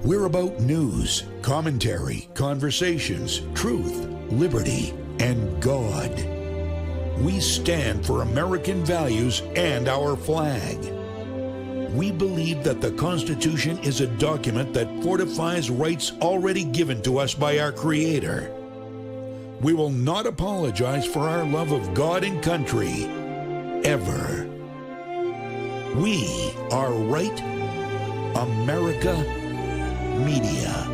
We're about news, commentary, conversations, truth, liberty, and God. We stand for American values and our flag. We believe that the Constitution is a document that fortifies rights already given to us by our Creator. We will not apologize for our love of God and country, ever. We are Right America Media.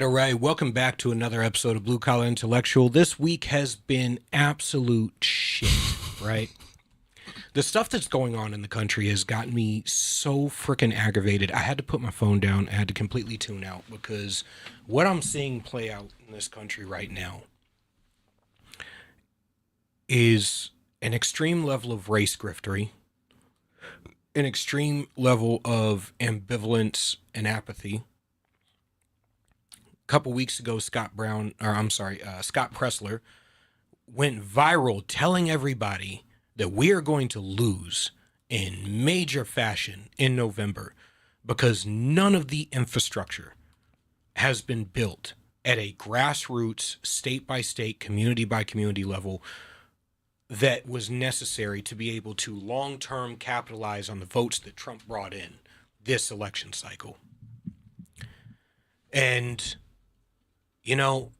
All right. Welcome back to another episode of Blue Collar Intellectual. This week has been absolute shit, right? The stuff that's going on in the country has gotten me so freaking aggravated. I had to put my phone down. I had to completely tune out because what I'm seeing play out in this country right now is an extreme level of race griftery, an extreme level of ambivalence and apathy. A couple weeks ago, Scott Pressler went viral telling everybody that we are going to lose in major fashion in November because none of the infrastructure has been built at a grassroots, state by state, community by community level that was necessary to be able to long-term capitalize on the votes that Trump brought in this election cycle. And you know,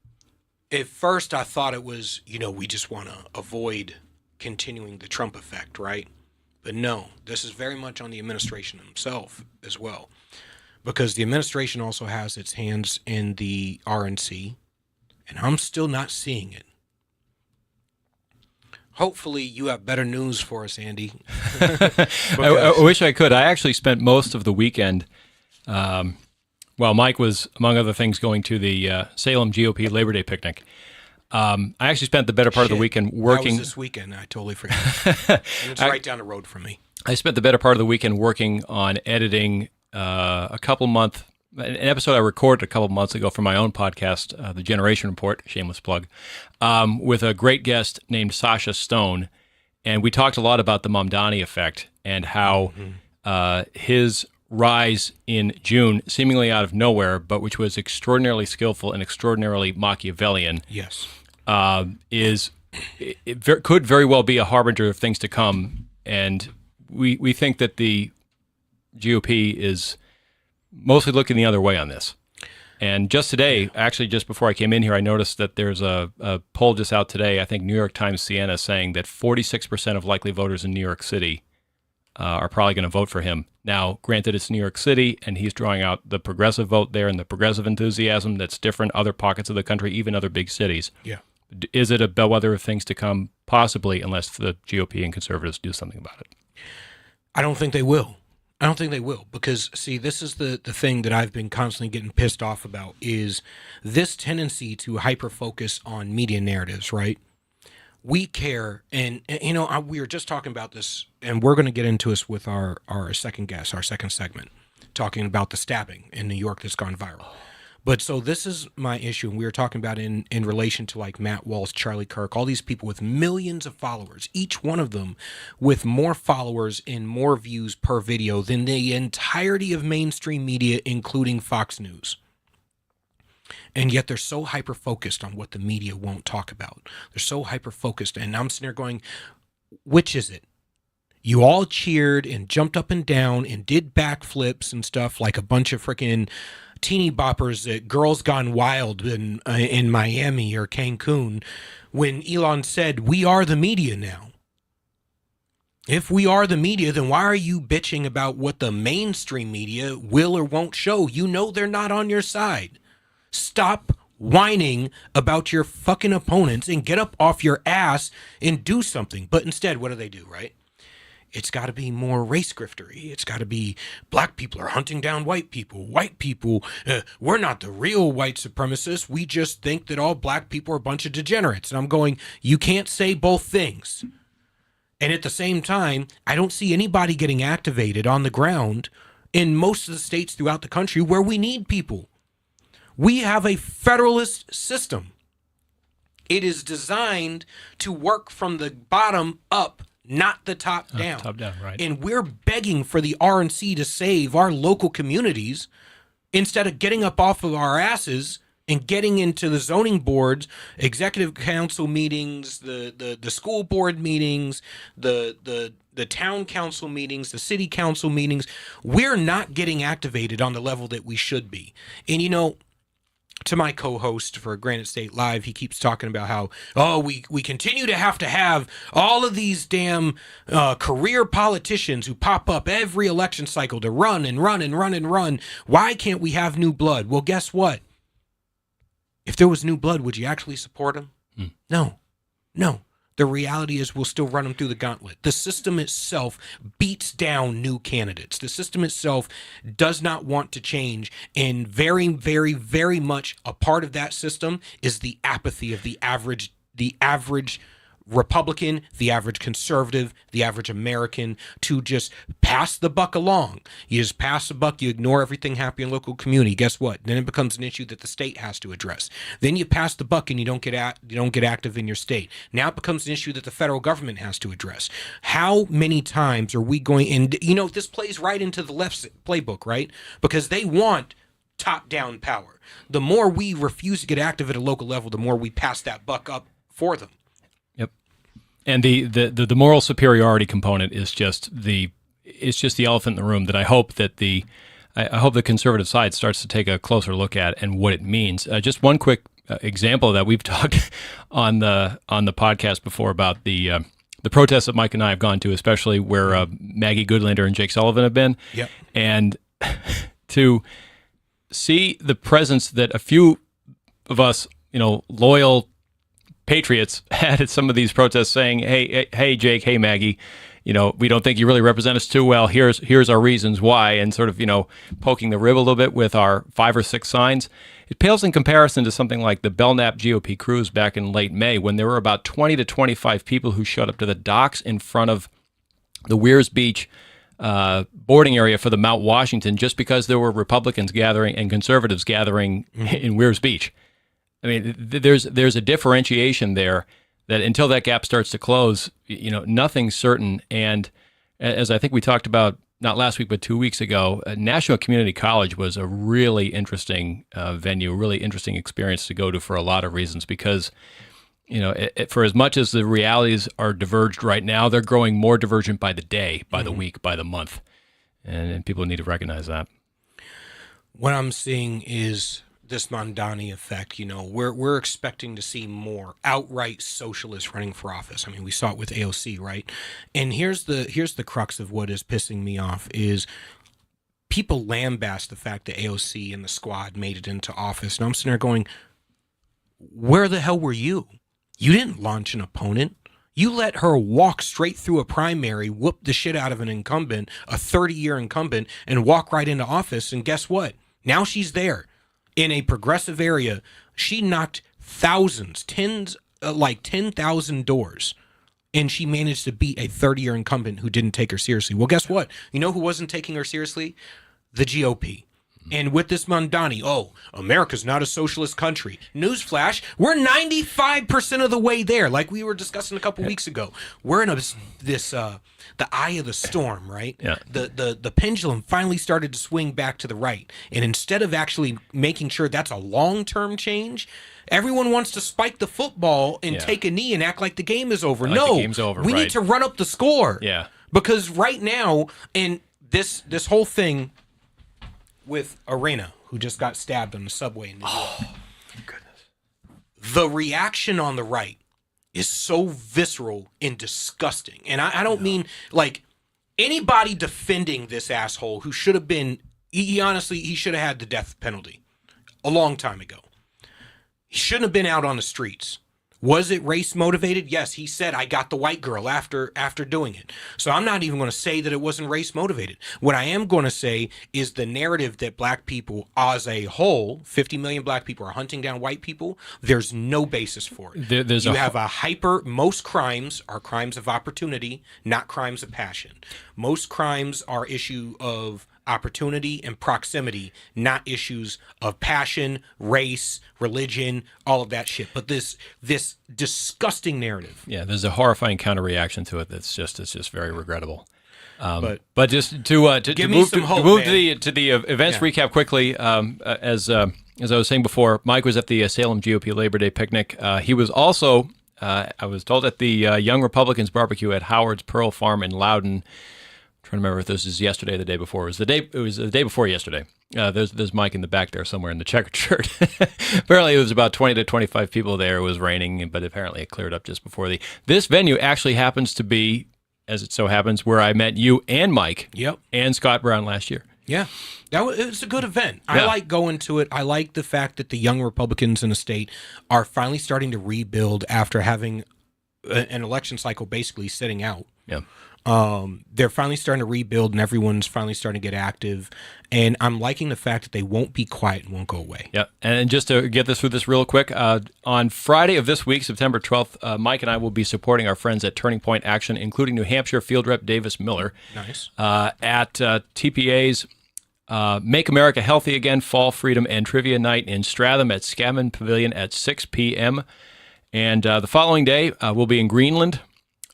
at first I thought it was, we just want to avoid continuing the Trump effect, right? But no, this is very much on the administration himself as well. Because the administration also has its hands in the RNC, and I'm still not seeing it. Hopefully you have better news for us, Andy. I wish I could. I actually spent most of the weekend while Mike was, among other things, going to the Salem GOP Labor Day picnic. I actually spent the better part of the weekend working. That was this weekend. I totally forgot. And it's right down the road from me. I spent the better part of the weekend working on editing an episode I recorded a couple months ago for my own podcast, The Generation Report, shameless plug, with a great guest named Sasha Stone. And we talked a lot about the Mamdani effect and how his rise in June, seemingly out of nowhere, but which was extraordinarily skillful and extraordinarily Machiavellian. Yes, could very well be a harbinger of things to come. And we think that the GOP is mostly looking the other way on this. And just today, actually just before I came in here, I noticed that there's a poll just out today, I think New York Times Siena, saying that 46% of likely voters in New York City are probably going to vote for him. Now, granted, it's New York City, and he's drawing out the progressive vote there and the progressive enthusiasm that's different other pockets of the country, even other big cities. Yeah. Is it a bellwether of things to come? Possibly, unless the GOP and conservatives do something about it. I don't think they will. Because, see, this is the thing that I've been constantly getting pissed off about is this tendency to hyper-focus on media narratives, right? We care, and we were just talking about this, and we're going to get into this with our second guest, our second segment, talking about the stabbing in New York that's gone viral. But so this is my issue, and we were talking about in relation to like Matt Walsh, Charlie Kirk, all these people with millions of followers, each one of them with more followers and more views per video than the entirety of mainstream media, including Fox News. And yet they're so hyper-focused on what the media won't talk about. They're so hyper-focused. And I'm sitting there going, which is it? You all cheered and jumped up and down and did backflips and stuff like a bunch of freaking teeny boppers at Girls Gone Wild in Miami or Cancun when Elon said, we are the media now. If we are the media, then why are you bitching about what the mainstream media will or won't show? You know they're not on your side. Stop whining about your fucking opponents and get up off your ass and do something. But instead, what do, right? It's got to be more race griftery. It's got to be black people are hunting down white people. White people, we're not the real white supremacists. We just think that all black people are a bunch of degenerates. And I'm going, you can't say both things. And at the same time, I don't see anybody getting activated on the ground in most of the states throughout the country where we need people. We have a federalist system. It is designed to work from the bottom up, not the top down. Top down, right. And we're begging for the RNC to save our local communities instead of getting up off of our asses and getting into the zoning boards, executive council meetings, the school board meetings, the town council meetings, the city council meetings. We're not getting activated on the level that we should be. And, you know, to my co-host for Granite State Live, he keeps talking about how, we continue to have all of these damn career politicians who pop up every election cycle to run and run and run and run. Why can't we have new blood? Well, guess what? If there was new blood, would you actually support him? No. The reality is we'll still run them through the gauntlet. The system itself beats down new candidates. The system itself does not want to change. And very, very, very much a part of that system is the apathy of the average Republican, the average conservative, the average American to just pass the buck along. You just pass the buck, you ignore everything happening in local community. Guess what? Then it becomes an issue that the state has to address. Then you pass the buck and you don't get active in your state. Now it becomes an issue that the federal government has to address. How many times are we going, and you know, this plays right into the left's playbook, right? Because they want top-down power. The more we refuse to get active at a local level, the more we pass that buck up for them. And the moral superiority component is just the elephant in the room that I hope that the conservative side starts to take a closer look at and what it means. Just one quick example of that, we've talked on the podcast before about the protests that Mike and I have gone to, especially where Maggie Goodlander and Jake Sullivan have been. Yep. And to see the presence that a few of us, loyal patriots had at some of these protests saying, hey, Jake, hey, Maggie, we don't think you really represent us too well. Here's our reasons why, and sort of, poking the rib a little bit with our 5 or 6 signs. It pales in comparison to something like the Belknap GOP cruise back in late May, when there were about 20 to 25 people who showed up to the docks in front of the Weirs Beach boarding area for the Mount Washington just because there were Republicans gathering and conservatives gathering in Weirs Beach. I mean, there's a differentiation there that until that gap starts to close, nothing's certain. And as I think we talked about, not last week, but 2 weeks ago, National Community College was a really interesting venue, a really interesting experience to go to for a lot of reasons because, for as much as the realities are diverged right now, they're growing more divergent by the day, by the week, by the month. And people need to recognize that. What I'm seeing is this Mondani effect. We're expecting to see more outright socialists running for office. I mean, we saw it with AOC, right? And here's the crux of what is pissing me off is people lambast the fact that AOC and the squad made it into office. And I'm sitting there going, where the hell were you? You didn't launch an opponent. You let her walk straight through a primary, whoop the shit out of an incumbent, a 30-year incumbent, and walk right into office. And guess what? Now she's there. In a progressive area, she knocked thousands, 10,000 doors, and she managed to beat a 30-year incumbent who didn't take her seriously. Well, guess what? You know who wasn't taking her seriously? The GOP. And with this Mondani, America's not a socialist country. Newsflash, we're 95% of the way there, like we were discussing a couple weeks ago. We're in the eye of the storm, right? Yeah. The pendulum finally started to swing back to the right. And instead of actually making sure that's a long-term change, everyone wants to spike the football and take a knee and act like the game is over. Like no, the game's over, we need to run up the score. Yeah. Because right now, and this whole thing with Arena, who just got stabbed on the subway in New York. Goodness. The reaction on the right is so visceral and disgusting. And I don't mean like anybody defending this asshole who should have been, he honestly, he should have had the death penalty a long time ago. He shouldn't have been out on the streets. Was it race motivated? Yes, he said, I got the white girl after doing it. So I'm not even going to say that it wasn't race motivated. What I am going to say is the narrative that black people as a whole, 50 million black people are hunting down white people, there's no basis for it. Most crimes are crimes of opportunity, not crimes of passion. Most crimes are issue of opportunity and proximity, not issues of passion, race, religion, all of that shit. But this disgusting narrative. Yeah, there's a horrifying counter reaction to it it's just very regrettable. But just to move to the events recap quickly, as I was saying before, Mike was at the Salem GOP Labor Day picnic. He was also, I was told, at the Young Republicans barbecue at Howard's Pearl Farm in Loudon. Trying to remember if this is yesterday or the day before. It was the day before yesterday. There's Mike in the back there somewhere in the checkered shirt. Apparently it was about 20 to 25 people there. It was raining, but apparently it cleared up just before this venue actually happens to be, as it so happens, where I met you and Mike and Scott Brown last year. Yeah, it was a good event. I like going to it. I like the fact that the young Republicans in the state are finally starting to rebuild after having an election cycle basically sitting out. Yeah. They're finally starting to rebuild and everyone's finally starting to get active. And I'm liking the fact that they won't be quiet and won't go away. Yeah. And just to get through this real quick, on Friday of this week, September 12th, Mike and I will be supporting our friends at Turning Point Action, including New Hampshire Field Rep Davis Miller. Nice. At TPA's Make America Healthy Again Fall Freedom and Trivia Night in Stratham at Scammon Pavilion at 6 p.m. And the following day, we'll be in Greenland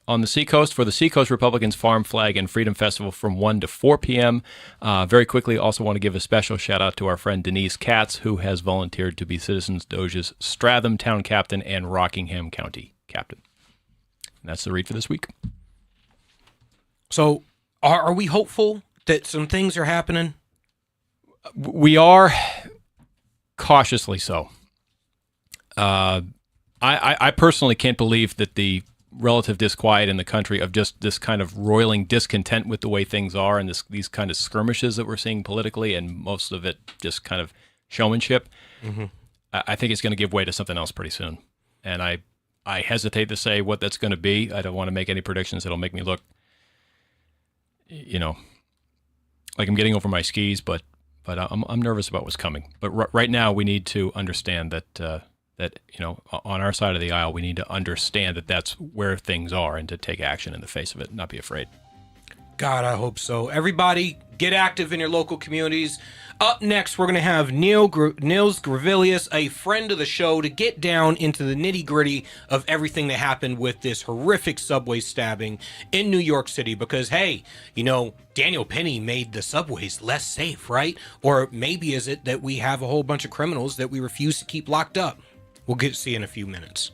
on the Seacoast for the Seacoast Republicans Farm Flag and Freedom Festival from 1 to 4 p.m. Very quickly, also want to give a special shout out to our friend Denise Katz, who has volunteered to be Citizens Doge's Stratham Town Captain and Rockingham County Captain. And that's the read for this week. So are we hopeful that some things are happening? We are cautiously so. I personally can't believe that the relative disquiet in the country of just this kind of roiling discontent with the way things are and these kind of skirmishes that we're seeing politically and most of it just kind of showmanship, I think it's going to give way to something else pretty soon. And I hesitate to say what that's going to be. I don't want to make any predictions that'll make me look, like I'm getting over my skis, but I'm nervous about what's coming. But right now we need to understand that on our side of the aisle, we need to understand that that's where things are and to take action in the face of it and not be afraid. God, I hope so. Everybody, get active in your local communities. Up next, we're going to have Nils Gravilius, a friend of the show, to get down into the nitty-gritty of everything that happened with this horrific subway stabbing in New York City. Because, hey, Daniel Penny made the subways less safe, right? Or maybe is it that we have a whole bunch of criminals that we refuse to keep locked up? We'll get to see in a few minutes.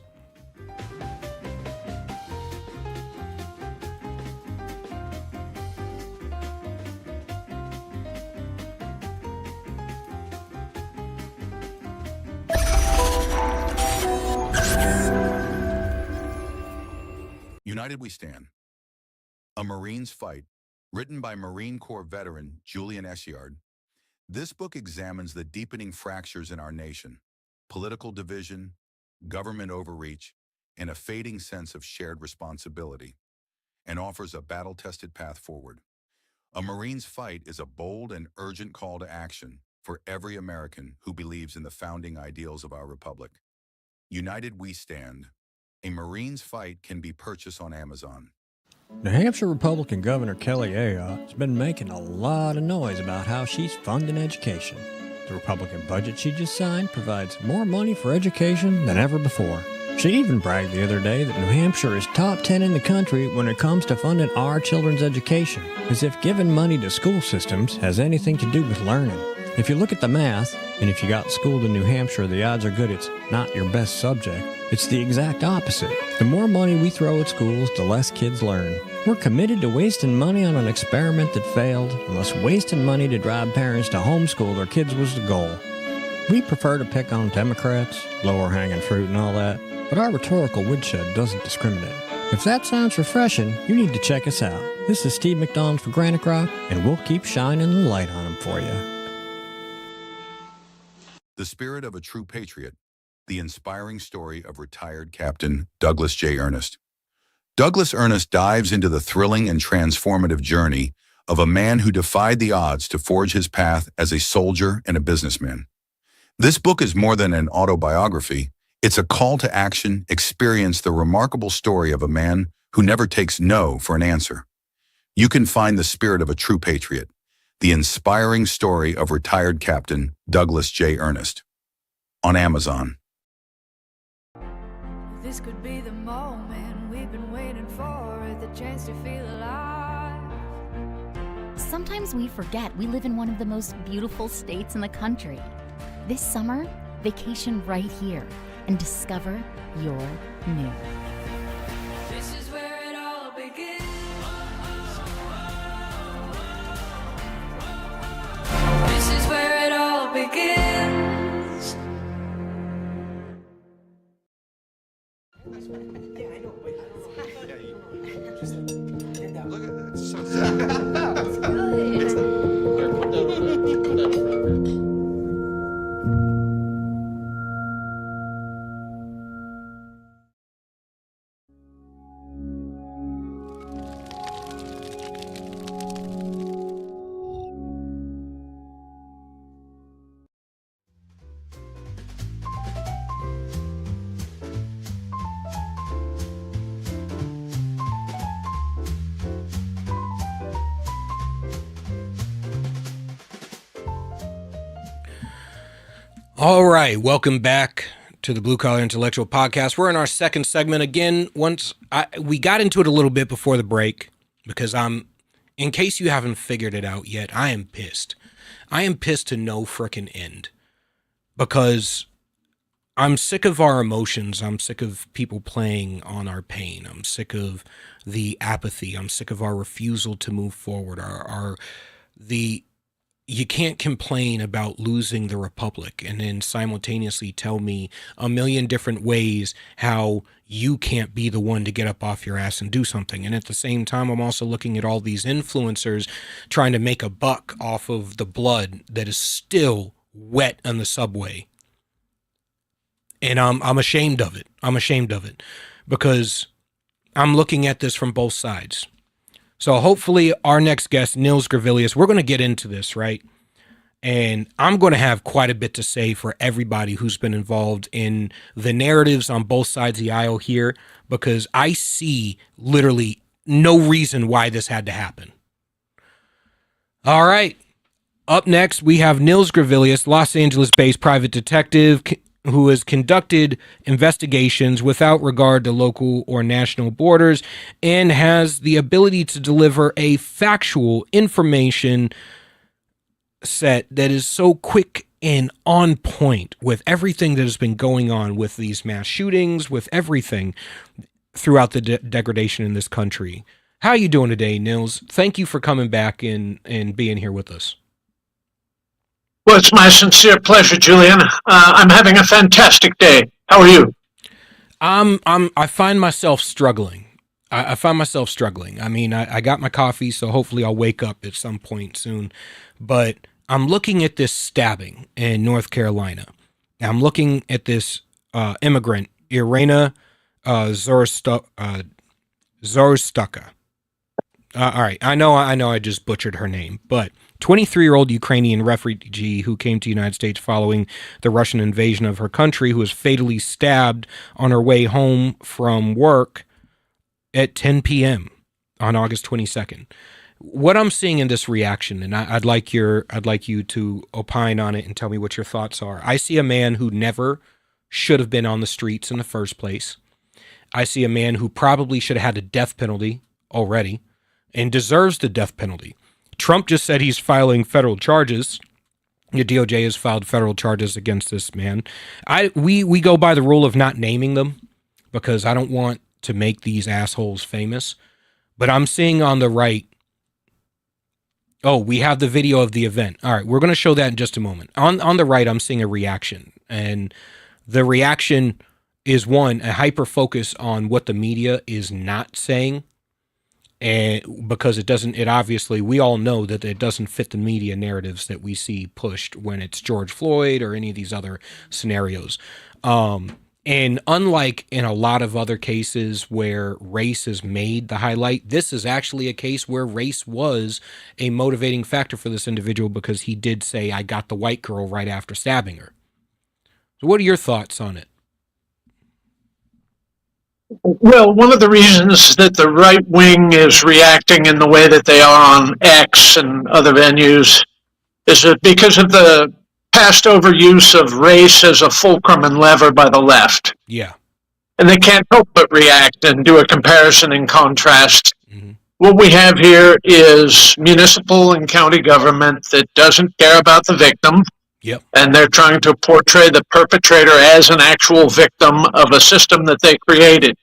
United We Stand. A Marine's Fight, written by Marine Corps veteran Julian Essiard. This book examines the deepening fractures in our nation, political division, government overreach, and a fading sense of shared responsibility, and offers a battle-tested path forward. A Marine's Fight is a bold and urgent call to action for every American who believes in the founding ideals of our republic. United We Stand. A Marine's Fight can be purchased on Amazon. New Hampshire Republican Governor Kelly Ayotte has been making a lot of noise about how she's funding education. The Republican budget she just signed provides more money for education than ever before. She even bragged the other day that New Hampshire is top 10 in the country when it comes to funding our children's education, as if giving money to school systems has anything to do with learning. If you look at the math, and if you got schooled in New Hampshire, the odds are good it's not your best subject. It's the exact opposite. The more money we throw at schools, the less kids learn. We're committed to wasting money on an experiment that failed, unless wasting money to drive parents to homeschool their kids was the goal. We prefer to pick on Democrats, lower hanging fruit and all that, but our rhetorical woodshed doesn't discriminate. If that sounds refreshing, you need to check us out. This is Steve McDonald for Granite Rock, and we'll keep shining the light on them for you. The Spirit of a True Patriot, the inspiring story of retired Captain Douglas J. Ernest. Douglas Ernest dives into the thrilling and transformative journey of a man who defied the odds to forge his path as a soldier and a businessman. This book is more than an autobiography. It's a call to action. Experience the remarkable story of a man who never takes no for an answer. You can find The Spirit of a True Patriot, the inspiring story of retired Captain Douglas J. Ernest, on Amazon. This could be the moment we've been waiting for, the chance to feel alive. Sometimes we forget we live in one of the most beautiful states in the country. This summer, vacation right here and discover your new. This is where it all begins. This is where it all begins. Look at that. It's so sad. All right, welcome back to the Blue Collar Intellectual Podcast. We're in our second segment again. We got into it a little bit before the break because in case you haven't figured it out yet, I am pissed. I am pissed to no frickin' end because I'm sick of our emotions. I'm sick of people playing on our pain. I'm sick of the apathy. I'm sick of our refusal to move forward. You can't complain about losing the republic and then simultaneously tell me a million different ways how you can't be the one to get up off your ass and do something. And at the same time, I'm also looking at all these influencers trying to make a buck off of the blood that is still wet on the subway. And I'm ashamed of it. I'm ashamed of it because I'm looking at this from both sides. So hopefully our next guest, Nils Gravilius, we're going to get into this, right? And I'm going to have quite a bit to say for everybody who's been involved in the narratives on both sides of the aisle here, because I see literally no reason why this had to happen. All right. Up next, we have Nils Gravilius, Los Angeles-based private detective who has conducted investigations without regard to local or national borders and has the ability to deliver a factual information set that is so quick and on point with everything that has been going on with these mass shootings, with everything throughout the degradation in this country. How are you doing today, Nils? Thank you for coming back and being here with us. Well, it's my sincere pleasure, Julian. I'm having a fantastic day. How are you? I find myself struggling. I find myself struggling. I mean, I got my coffee, so hopefully I'll wake up at some point soon. But I'm looking at this stabbing in North Carolina. I'm looking at this immigrant, Irina Zorstuka. All right, I know I just butchered her name, but 23-year-old Ukrainian refugee who came to the United States following the Russian invasion of her country, who was fatally stabbed on her way home from work at 10 p.m. on August 22nd. What I'm seeing in this reaction, and I'd like you to opine on it and tell me what your thoughts are. I see a man who never should have been on the streets in the first place. I see a man who probably should have had a death penalty already and deserves the death penalty. Trump just said he's filing federal charges. The DOJ has filed federal charges against this man. We go by the rule of not naming them because I don't want to make these assholes famous. But I'm seeing on the right, oh, we have the video of the event. All right, we're going to show that in just a moment. On the right, I'm seeing a reaction. And the reaction is one, a hyper focus on what the media is not saying. And because it obviously, we all know that it doesn't fit the media narratives that we see pushed when it's George Floyd or any of these other scenarios. And unlike in a lot of other cases where race is made the highlight, this is actually a case where race was a motivating factor for this individual, because he did say, "I got the white girl," right after stabbing her. So what are your thoughts on it? Well, one of the reasons that the right wing is reacting in the way that they are on X and other venues is that because of the past overuse of race as a fulcrum and lever by the left. Yeah. And they can't help but react and do a comparison and contrast. Mm-hmm. What we have here is municipal and county government that doesn't care about the victim. Yep. And they're trying to portray the perpetrator as an actual victim of a system that they created.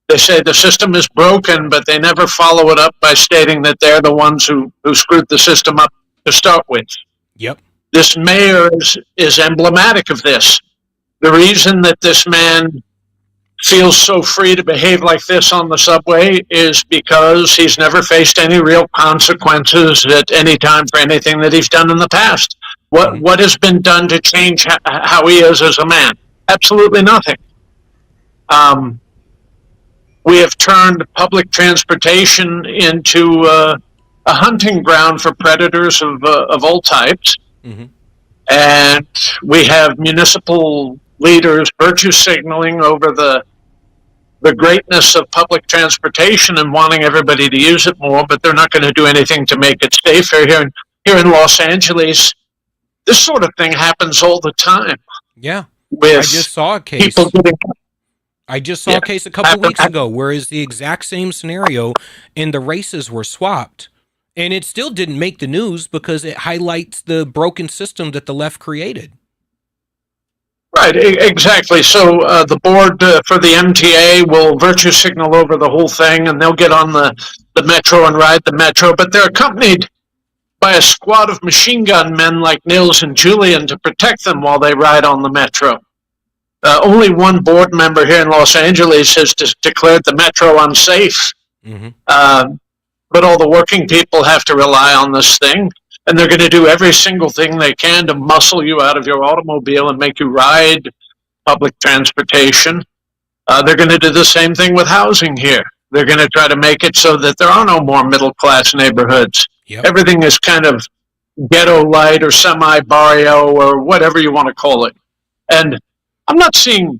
They say the system is broken, but they never follow it up by stating that they're the ones who screwed the system up to start with. Yep. This mayor is emblematic of this. The reason that this man feels so free to behave like this on the subway is because he's never faced any real consequences at any time for anything that he's done in the past. What has been done to change how he is as a man? Absolutely nothing. We have turned public transportation into a hunting ground for predators of all types. Mm-hmm. And we have municipal leaders virtue signaling over the greatness of public transportation and wanting everybody to use it more, but they're not going to do anything to make it safer. Here in Los Angeles, this sort of thing happens all the time. Yeah. I just saw a case. I just saw a case a couple weeks ago where it's the exact same scenario and the races were swapped. And it still didn't make the news because it highlights the broken system that the left created. Right, exactly. So the board for the MTA will virtue signal over the whole thing, and they'll get on the metro and ride the metro, but they're accompanied by a squad of machine gun men like Nils and Julian to protect them while they ride on the metro. Only one board member here in Los Angeles has declared the metro unsafe. Mm-hmm. But all the working people have to rely on this thing, and they're going to do every single thing they can to muscle you out of your automobile and make you ride public transportation. They're going to do the same thing with housing here. They're going to try to make it so that there are no more middle-class neighborhoods. Yep. Everything is kind of ghetto light or semi-barrio or whatever you want to call it. And I'm not seeing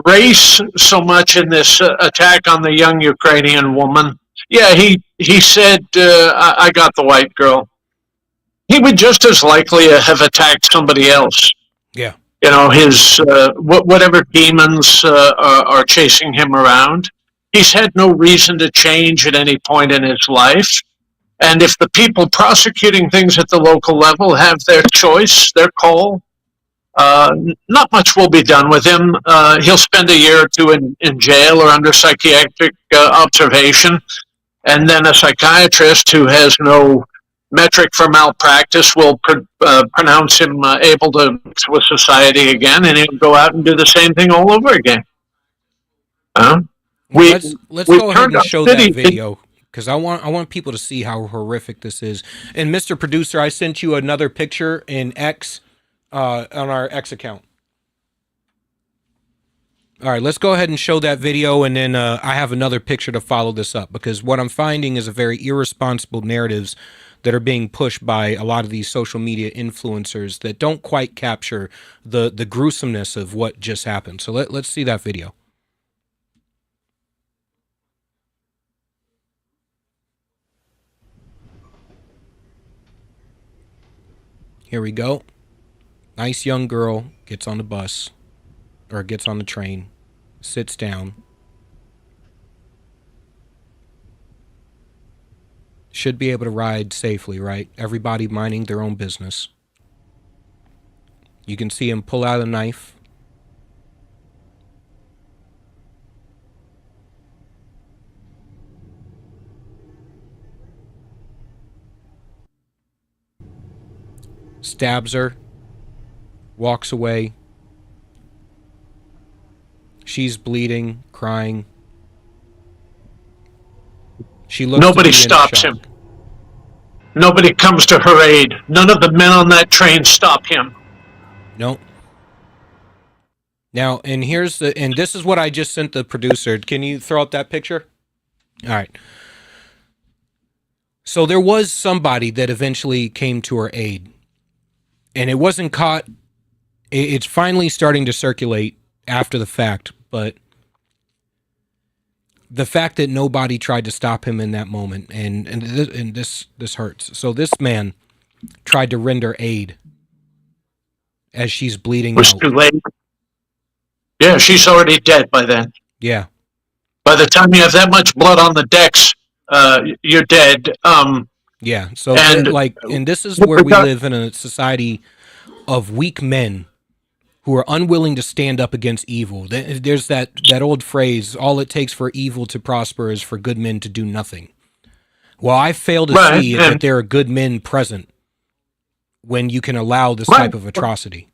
race so much in this attack on the young Ukrainian woman. Yeah, he said, I got the white girl. He would just as likely have attacked somebody else. Yeah. You know, his whatever demons are chasing him around. He's had no reason to change at any point in his life. And if the people prosecuting things at the local level have their choice, their call, not much will be done with him. He'll spend a year or two in jail or under psychiatric observation. And then a psychiatrist who has no metric for malpractice will pronounce him able to mix with society again, and he'll go out and do the same thing all over again. Let's go ahead and show that video, because I want people to see how horrific this is. And Mr. Producer, I sent you another picture in X on our X account. All right, let's go ahead and show that video, and then I have another picture to follow this up, because what I'm finding is a very irresponsible narratives that are being pushed by a lot of these social media influencers that don't quite capture the gruesomeness of what just happened. So let's see that video. Here we go. Nice young girl gets on the bus, or gets on the train, sits down. Should be able to ride safely, right? Everybody minding their own business. You can see him pull out a knife. Stabs her. Walks away. She's bleeding, crying. She looks Nobody to be in stops shock. him. Nobody comes to her aid. None of the men on that train stop him. No. Now, and this is what I just sent the producer. Can you throw up that picture? All right. So there was somebody that eventually came to her aid, and it wasn't caught. It's finally starting to circulate after the fact, but the fact that nobody tried to stop him in that moment, and this hurts. So this man tried to render aid as she's bleeding It was out. too late. Yeah, she's already dead by then. Yeah. By the time you have that much blood on the decks, you're dead. Yeah. So and this is where we live in a society of weak men who are unwilling to stand up against evil. There's that old phrase, all it takes for evil to prosper is for good men to do nothing. Well, I fail to see that there are good men present when you can allow this type of atrocity.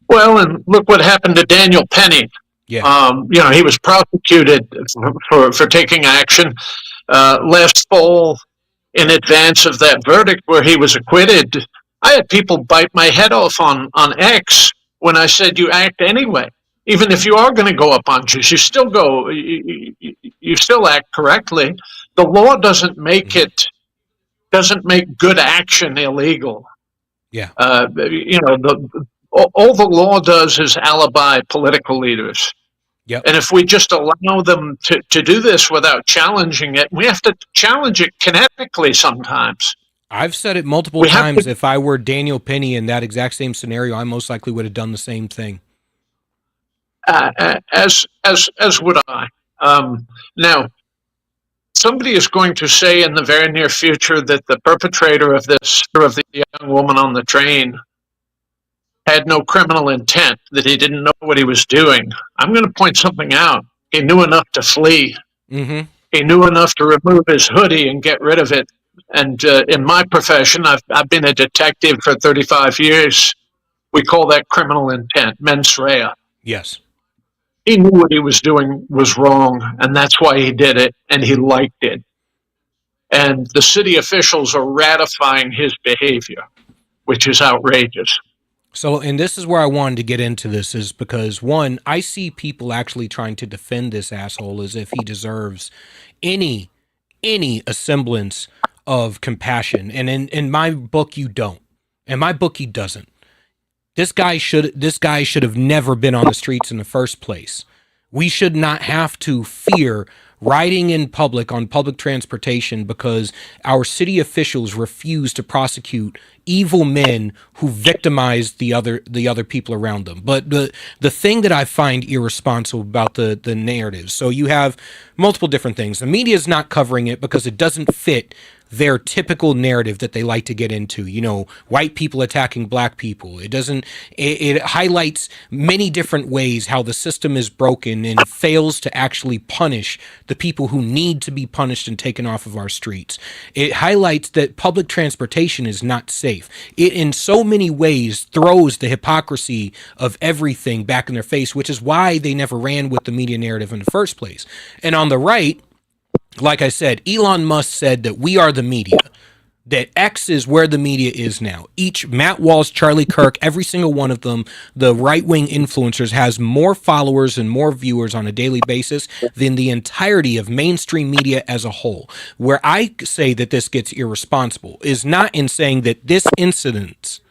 Well, and look what happened to Daniel Penny. Yeah. He was prosecuted for taking action last fall in advance of that verdict where he was acquitted. I had people bite my head off on X when I said you act anyway. Even if you are going to go up on Jews, you still go. You still act correctly. The law doesn't make good action illegal. Yeah. All the law does is alibi political leaders. Yep. And if we just allow them to do this without challenging it, we have to challenge it kinetically sometimes. I've said it multiple times. If I were Daniel Penny in that exact same scenario, I most likely would have done the same thing. As would I. Now, somebody is going to say in the very near future that the perpetrator of the young woman on the train had no criminal intent, that he didn't know what he was doing. I'm going to point something out. He knew enough to flee. Mm-hmm. He knew enough to remove his hoodie and get rid of it. And in my profession, I've been a detective for 35 years. We call that criminal intent, mens rea. Yes. He knew what he was doing was wrong, and that's why he did it, and he liked it. And the city officials are ratifying his behavior, which is outrageous. So, and this is where I wanted to get into this, is because, one, I see people actually trying to defend this asshole as if he deserves any semblance of compassion. And in my book, you don't. In my book, he doesn't. This guy should have never been on the streets in the first place. We should not have to fear riding in public on public transportation because our city officials refuse to prosecute evil men who victimize the other people around them. But the thing that I find irresponsible about the narrative, so you have multiple different things. The media is not covering it because it doesn't fit their typical narrative that they like to get into, white people attacking black people. It highlights many different ways how the system is broken and fails to actually punish the people who need to be punished and taken off of our streets. It highlights that public transportation is not safe. It in so many ways throws the hypocrisy of everything back in their face, which is why they never ran with the media narrative in the first place. And on the right, like I said, Elon Musk said that we are the media, that X is where the media is now. Matt Walsh, Charlie Kirk, every single one of them, the right-wing influencers, has more followers and more viewers on a daily basis than the entirety of mainstream media as a whole. Where I say that this gets irresponsible is not in saying that this incident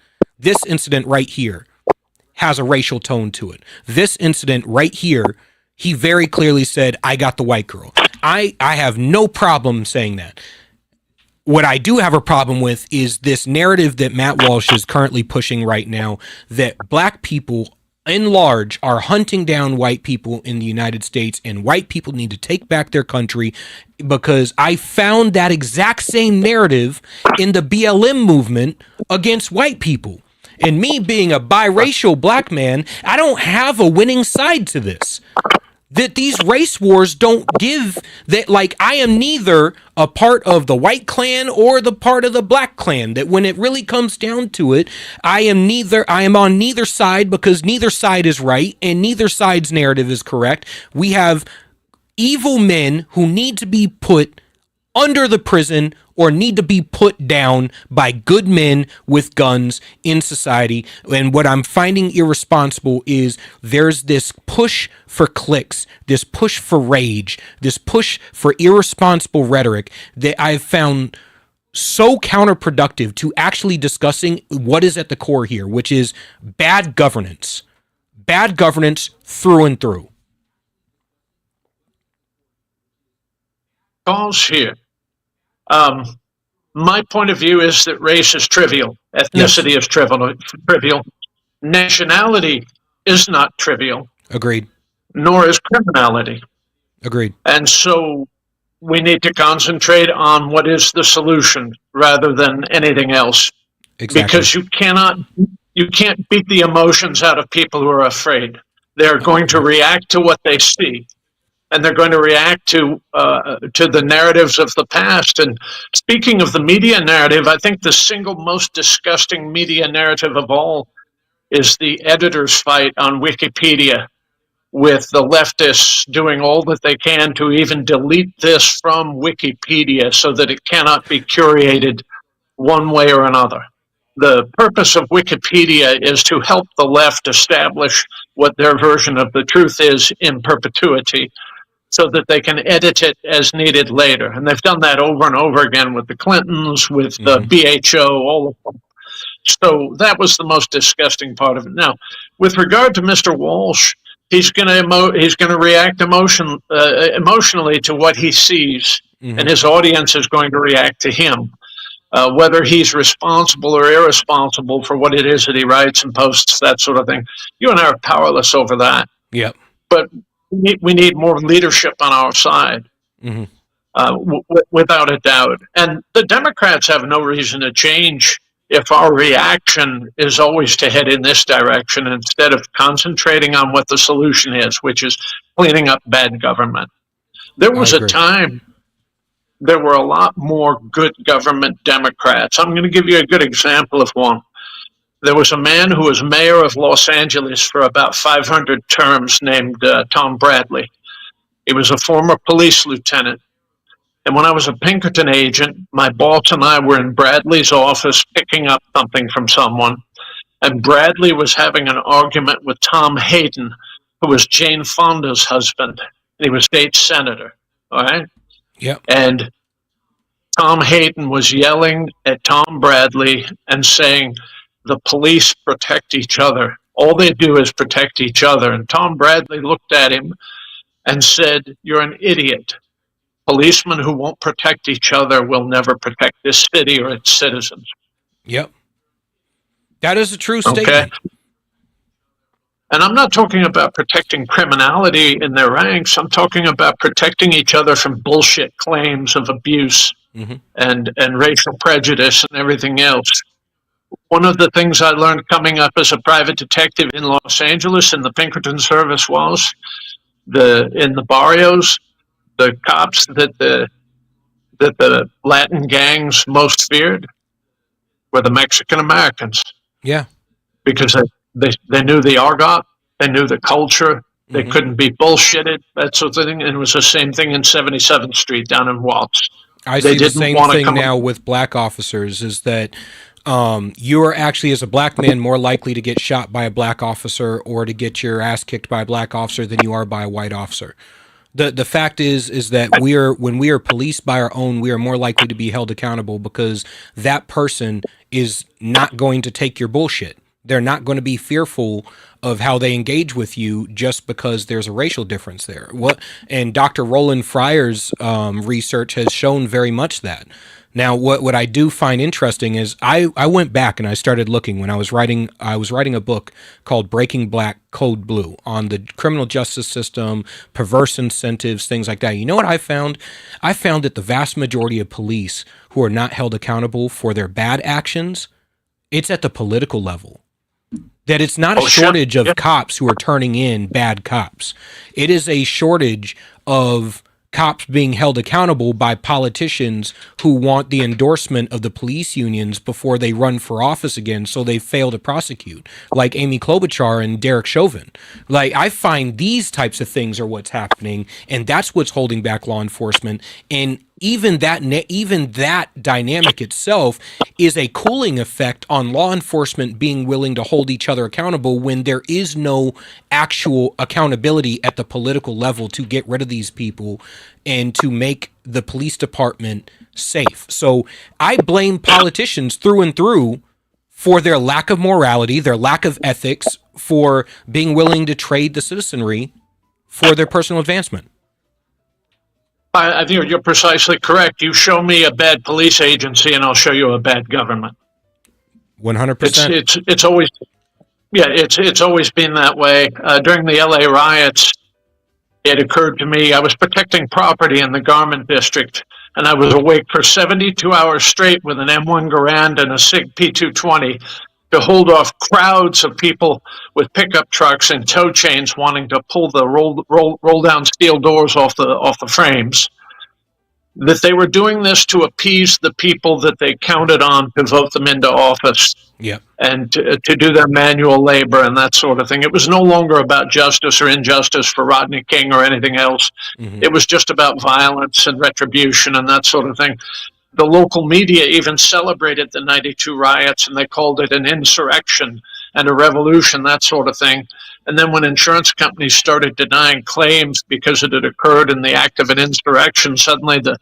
right here has a racial tone to it. This incident right here, he very clearly said, I got the white girl. I have no problem saying that. What I do have a problem with is this narrative that Matt Walsh is currently pushing right now, that black people in large are hunting down white people in the United States, and white people need to take back their country, because I found that exact same narrative in the BLM movement against white people. And me being a biracial black man, I don't have a winning side to this. that these race wars don't give that, like, I am neither a part of the white clan or the part of the black clan, that when it really comes down to it, I am on neither side, because neither side is right and neither side's narrative is correct. We have evil men who need to be put under the prison or need to be put down by good men with guns in society. And what I'm finding irresponsible is there's this push for clicks, this push for rage, this push for irresponsible rhetoric that I've found so counterproductive to actually discussing what is at the core here, which is bad governance. Bad governance through and through. Calls here. My point of view is that race is trivial. Ethnicity is trivial. Nationality is not trivial. Agreed. Nor is criminality. Agreed. And so we need to concentrate on what is the solution rather than anything else. Exactly. Because you can't beat the emotions out of people who are afraid. They're going to react to what they see. And they're going to react to the narratives of the past. And speaking of the media narrative, I think the single most disgusting media narrative of all is the editor's fight on Wikipedia, with the leftists doing all that they can to even delete this from Wikipedia so that it cannot be curated one way or another. The purpose of Wikipedia is to help the left establish what their version of the truth is in perpetuity, so that they can edit it as needed later. And they've done that over and over again with the Clintons, with the BHO, all of them. So that was the most disgusting part of it. Now, with regard to Mr. Walsh, he's going to react emotionally to what he sees, and his audience is going to react to him. Whether he's responsible or irresponsible for what it is that he writes and posts, that sort of thing, you and I are powerless over that. Yep. But we need more leadership on our side, without a doubt. And the Democrats have no reason to change if our reaction is always to head in this direction instead of concentrating on what the solution is, which is cleaning up bad government. There was a time there were a lot more good government Democrats. I'm going to give you a good example of one. There was a man who was mayor of Los Angeles for about 500 terms named Tom Bradley. He was a former police lieutenant. And when I was a Pinkerton agent, my boss and I were in Bradley's office picking up something from someone. And Bradley was having an argument with Tom Hayden, who was Jane Fonda's husband. He was state senator. All right? Yep. And Tom Hayden was yelling at Tom Bradley and saying, the police protect each other. All they do is protect each other. And Tom Bradley looked at him and said, you're an idiot. Policemen who won't protect each other will never protect this city or its citizens. Yep. That is a true statement. Okay? And I'm not talking about protecting criminality in their ranks. I'm talking about protecting each other from bullshit claims of abuse and racial prejudice and everything else. One of the things I learned coming up as a private detective in Los Angeles in the Pinkerton service was in the barrios, the cops that the Latin gangs most feared were the Mexican Americans. Yeah. Because they knew the argot, they knew the culture, they couldn't be bullshitted, that sort of thing. And it was the same thing in 77th Street down in Watts. I see the same thing now with black officers, is that you are actually, as a black man, more likely to get shot by a black officer or to get your ass kicked by a black officer than you are by a white officer. The fact is that when we are policed by our own, we are more likely to be held accountable because that person is not going to take your bullshit. They're not going to be fearful of how they engage with you just because there's a racial difference there. And Dr. Roland Fryer's research has shown very much that. Now, what I do find interesting is I went back and I started looking when I was writing a book called Breaking Black, Code Blue on the criminal justice system, perverse incentives, things like that. You know what I found? I found that the vast majority of police who are not held accountable for their bad actions, it's at the political level. That it's not a Oh, sure. shortage of Yeah. cops who are turning in bad cops. It is a shortage of cops being held accountable by politicians who want the endorsement of the police unions before they run for office again, so they fail to prosecute, like Amy Klobuchar and Derek Chauvin. Like, I find these types of things are what's happening, and that's what's holding back law enforcement. And even that dynamic itself is a cooling effect on law enforcement being willing to hold each other accountable when there is no actual accountability at the political level to get rid of these people and to make the police department safe. So I blame politicians through and through for their lack of morality, their lack of ethics, for being willing to trade the citizenry for their personal advancement. I think you're precisely correct. You show me a bad police agency, and I'll show you a bad government. 100%. It's always, yeah, it's always been that way. During the LA riots, it occurred to me I was protecting property in the Garment District, and I was awake for 72 hours straight with an M1 Garand and a SIG P220 to hold off crowds of people with pickup trucks and tow chains wanting to pull the roll down steel doors off the frames. That they were doing this to appease the people that they counted on to vote them into office. Yep. And to do their manual labor and that sort of thing. It was no longer about justice or injustice for Rodney King or anything else. Mm-hmm. It was just about violence and retribution and that sort of thing. The local media even celebrated the 92 riots, and they called it an insurrection and a revolution, that sort of thing. And then when insurance companies started denying claims because it had occurred in the act of an insurrection, suddenly the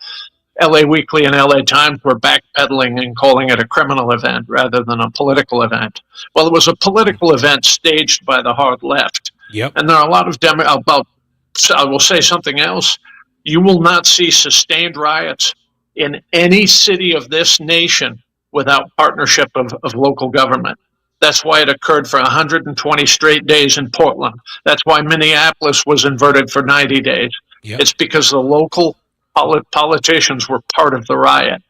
LA Weekly and LA Times were backpedaling and calling it a criminal event rather than a political event. Well, it was a political event staged by the hard left. Yep. And there are a lot of I will say something else. You will not see sustained riots in any city of this nation without partnership of local government. That's why it occurred for 120 straight days in Portland. That's why Minneapolis was inverted for 90 days. Yep. It's because the local politicians were part of the riot.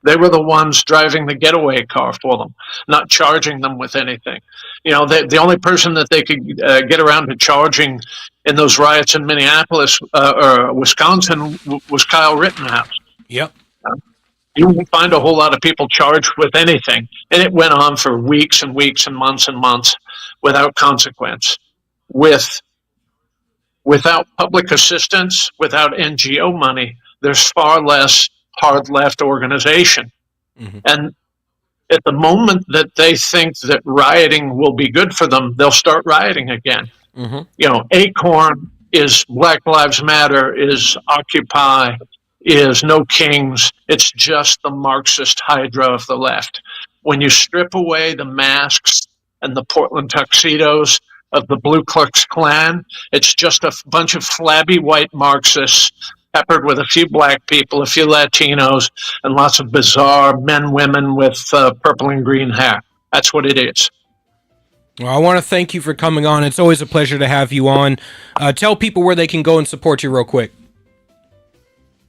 They were the ones driving the getaway car for them, not charging them with anything. You know, the only person that they could get around to charging in those riots in Minneapolis or Wisconsin was Kyle Rittenhouse. Yep. You won't find a whole lot of people charged with anything. And it went on for weeks and weeks and months without consequence. Without public assistance, without NGO money, there's far less hard left organization. Mm-hmm. And at the moment that they think that rioting will be good for them, they'll start rioting again. Mm-hmm. You know, Acorn is Black Lives Matter, is Occupy, is No Kings. It's just the Marxist hydra of the left. When you strip away the masks and the Portland tuxedos of the Ku Klux Klan, it's just a bunch of flabby white Marxists peppered with a few black people, a few Latinos, and lots of bizarre men, women with purple and green hair. That's what it is. Well, I want to thank you for coming on. It's always a pleasure to have you on. Tell people where they can go and support you real quick.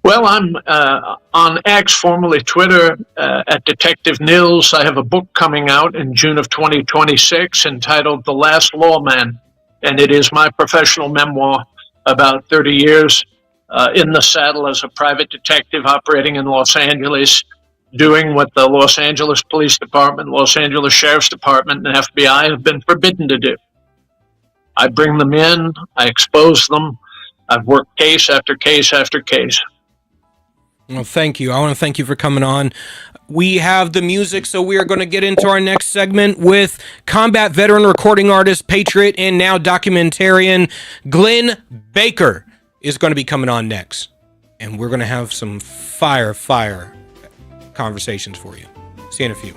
Well, I'm on X, formerly Twitter, at Detective Nils. I have a book coming out in June of 2026 entitled The Last Lawman, and it is my professional memoir about 30 years in the saddle as a private detective operating in Los Angeles, doing what the Los Angeles Police Department, Los Angeles Sheriff's Department, and FBI have been forbidden to do. I bring them in, I expose them, I've worked case after case after case. Well, thank you. I want to thank you for coming on. We have the music, so we are going to get into our next segment with combat veteran, recording artist, patriot, and now documentarian Glenn Baker is going to be coming on next. And we're going to have some fire conversations for you. See you in a few.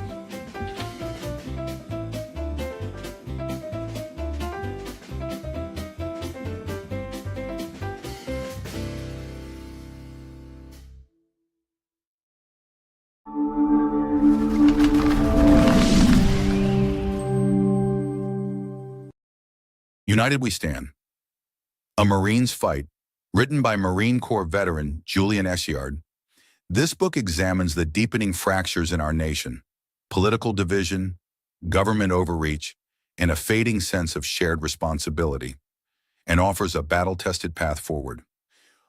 United We Stand. A Marine's Fight, written by Marine Corps veteran Julian Essyard. This book examines the deepening fractures in our nation, political division, government overreach, and a fading sense of shared responsibility, and offers a battle-tested path forward.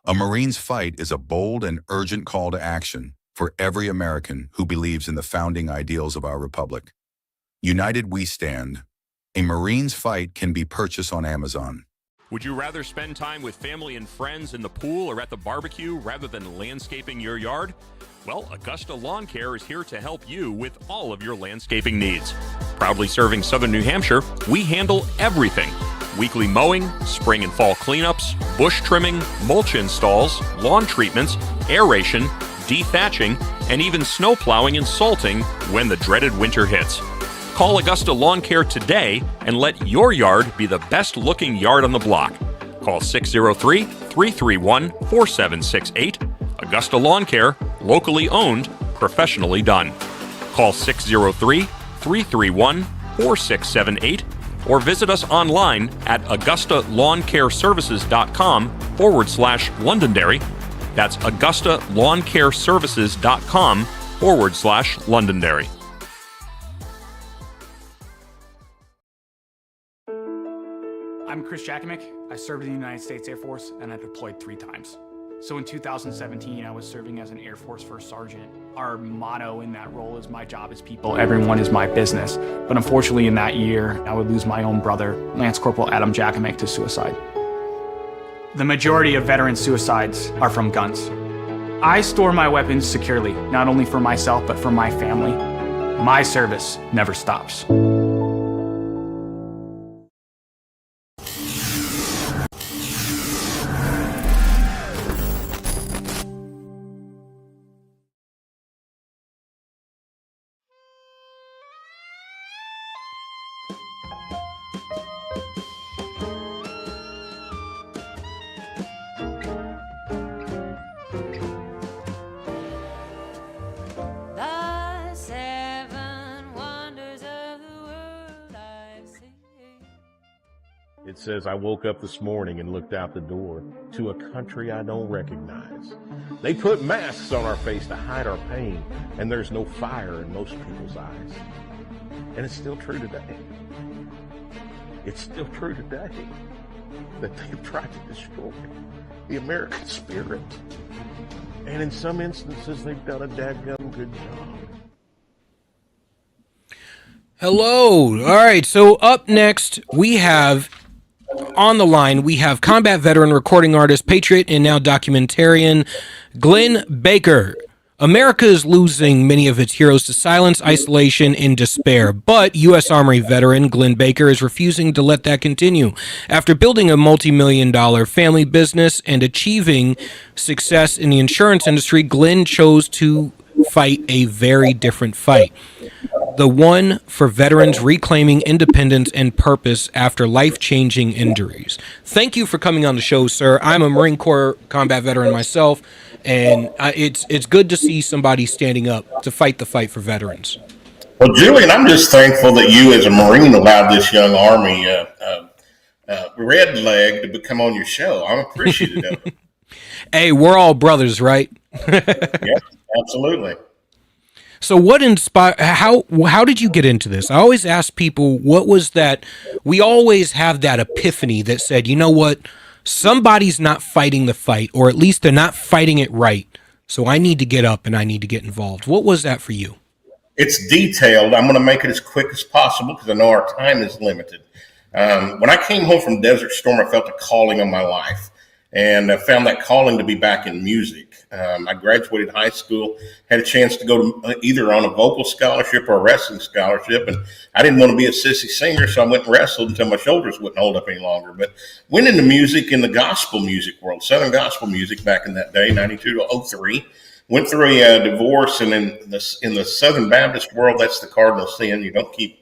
A Marine's fight is a bold and urgent call to action for every American who believes in the founding ideals of our republic. United we stand. A Marine's fight can be purchased on Amazon. Would you rather spend time with family and friends in the pool or at the barbecue rather than landscaping your yard? Well, Augusta Lawn Care is here to help you with all of your landscaping needs. Proudly serving Southern New Hampshire, we handle everything. Weekly mowing, spring and fall cleanups, bush trimming, mulch installs, lawn treatments, aeration, dethatching, and even snow plowing and salting when the dreaded winter hits. Call Augusta Lawn Care today and let your yard be the best looking yard on the block. Call 603-331-4768. Augusta Lawn Care, locally owned, professionally done. Call 603-331-4678 or visit us online at augustalawncareservices.com/Londonderry. That's augustalawncareservices.com/Londonderry. I'm Chris Jakimick. I served in the United States Air Force and I deployed 3 times. So in 2017, I was serving as an Air Force First Sergeant. Our motto in that role is my job is people, everyone is my business. But unfortunately in that year, I would lose my own brother, Lance Corporal Adam Jakimick, to suicide. The majority of veteran suicides are from guns. I store my weapons securely, not only for myself, but for my family. My service never stops. It says, I woke up this morning and looked out the door to a country I don't recognize. They put masks on our face to hide our pain, and there's no fire in most people's eyes. And it's still true today. It's still true today that they've tried to destroy the American spirit. And in some instances, they've done a dadgum good job. Hello. All right. So up next, we have on the line, we have combat veteran, recording artist, patriot, and now documentarian Glenn Baker. America is losing many of its heroes to silence, isolation, and despair. But U.S. Army veteran Glenn Baker is refusing to let that continue. After building a multi-million-dollar family business and achieving success in the insurance industry, Glenn chose to fight a very different fight. The one for veterans reclaiming independence and purpose after life-changing injuries. Thank you for coming on the show, sir. I'm a Marine Corps combat veteran myself, and it's good to see somebody standing up to fight the fight for veterans. Well, Julian, I'm just thankful that you as a Marine allowed this young Army red leg to become on your show. I'm appreciative of it. Hey, we're all brothers, right? Yeah, absolutely. So what inspired, how did you get into this? I always ask people, what was that? We always have that epiphany that said, you know what? Somebody's not fighting the fight, or at least they're not fighting it right. So I need to get up and I need to get involved. What was that for you? It's detailed. I'm going to make it as quick as possible because I know our time is limited. When I came home from Desert Storm, I felt a calling on my life. And I found that calling to be back in music. I graduated high school, had a chance to go to either on a vocal scholarship or a wrestling scholarship. And I didn't want to be a sissy singer, so I went and wrestled until my shoulders wouldn't hold up any longer. But went into music in the gospel music world, Southern gospel music back in that day, 92 to 03. Went through a divorce, and in the Southern Baptist world, that's the cardinal sin. You don't keep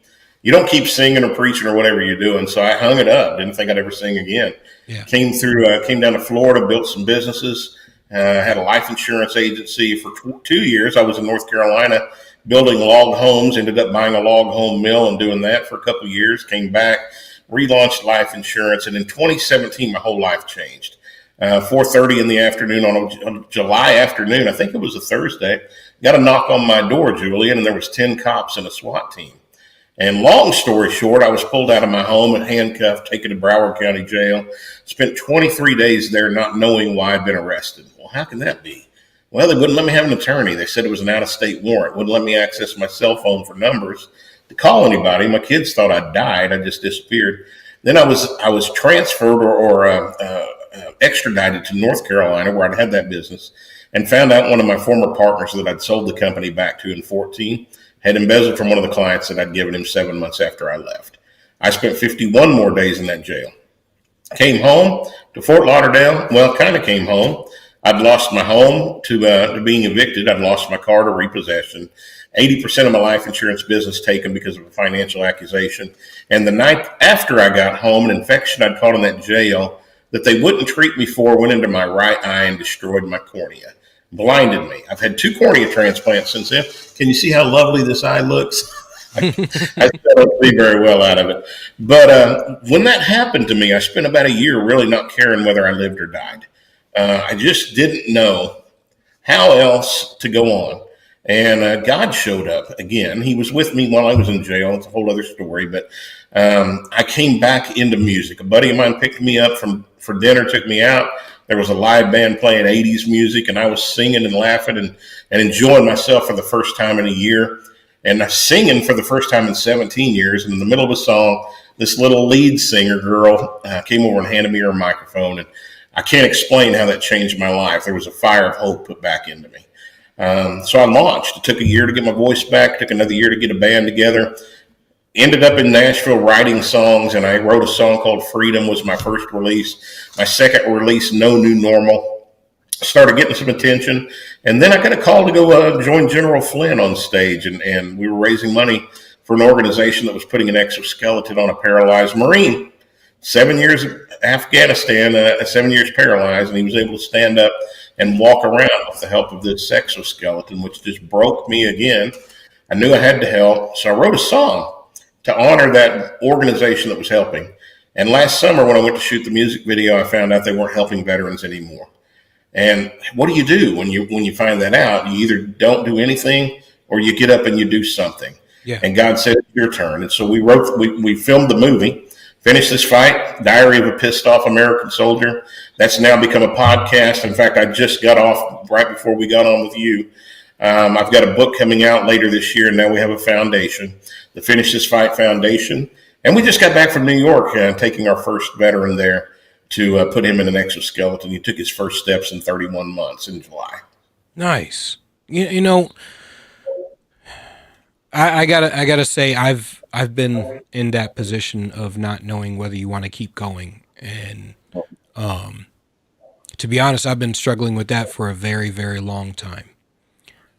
singing or preaching or whatever you're doing. So I hung it up. Didn't think I'd ever sing again. Yeah. Came down to Florida, built some businesses, had a life insurance agency for 2 years. I was in North Carolina building log homes, ended up buying a log home mill and doing that for a couple of years. Came back, relaunched life insurance. And in 2017, my whole life changed. 4:30 in the afternoon on a July afternoon, I think it was a Thursday, got a knock on my door, Julian, and there was 10 cops and a SWAT team. And long story short, I was pulled out of my home and handcuffed, taken to Broward County Jail, spent 23 days there not knowing why I'd been arrested. Well, how can that be? Well, they wouldn't let me have an attorney. They said it was an out-of-state warrant. Wouldn't let me access my cell phone for numbers to call anybody. My kids thought I died. I just disappeared. Then I was transferred or extradited to North Carolina, where I'd had that business, and found out one of my former partners that I'd sold the company back to in 14 had embezzled from one of the clients that I'd given him 7 months after I left. I spent 51 more days in that jail. Came home to Fort Lauderdale. Well, kind of came home. I'd lost my home to being evicted. I'd lost my car to repossession. 80% of my life insurance business taken because of a financial accusation. And the night after I got home, an infection I'd caught in that jail that they wouldn't treat me for went into my right eye and destroyed my cornea. Blinded me. I've had 2 cornea transplants since then. Can you see how lovely this eye looks? I still don't see very well out of it. But when that happened to me, I spent about a year really not caring whether I lived or died. I just didn't know how else to go on. And God showed up again. He was with me while I was in jail. It's a whole other story. But I came back into music. A buddy of mine picked me up for dinner, took me out. There was a live band playing 80s music, and I was singing and laughing and enjoying myself for the first time in a year. And singing for the first time in 17 years. And in the middle of a song, this little lead singer girl came over and handed me her microphone. And I can't explain how that changed my life. There was a fire of hope put back into me. So I launched. It took a year to get my voice back. It took another year to get a band together. Ended up in Nashville writing songs, and I wrote a song called Freedom was my first release. My second release, No New Normal, started getting some attention. And then I got a call to go join General Flynn on stage, and we were raising money for an organization that was putting an exoskeleton on a paralyzed Marine. 7 years in Afghanistan, 7 years paralyzed, and he was able to stand up and walk around with the help of this exoskeleton, which just broke me again. I knew I had to help, so I wrote a song to honor that organization that was helping. And last summer, when I went to shoot the music video, I found out they weren't helping veterans anymore. And what do you do when you find that out? You either don't do anything or you get up and you do something. Yeah. And God said, it's your turn. And so we filmed the movie, Finish This Fight, Diary of a Pissed Off American Soldier. That's now become a podcast. In fact, I just got off right before we got on with you. I've got a book coming out later this year, and now we have a foundation, the Finish This Fight Foundation. And we just got back from New York, taking our first veteran there to put him in an exoskeleton. He took his first steps in 31 months in July. Nice. You know, I gotta say I've been in that position of not knowing whether you want to keep going, and to be honest, I've been struggling with that for a very, very long time.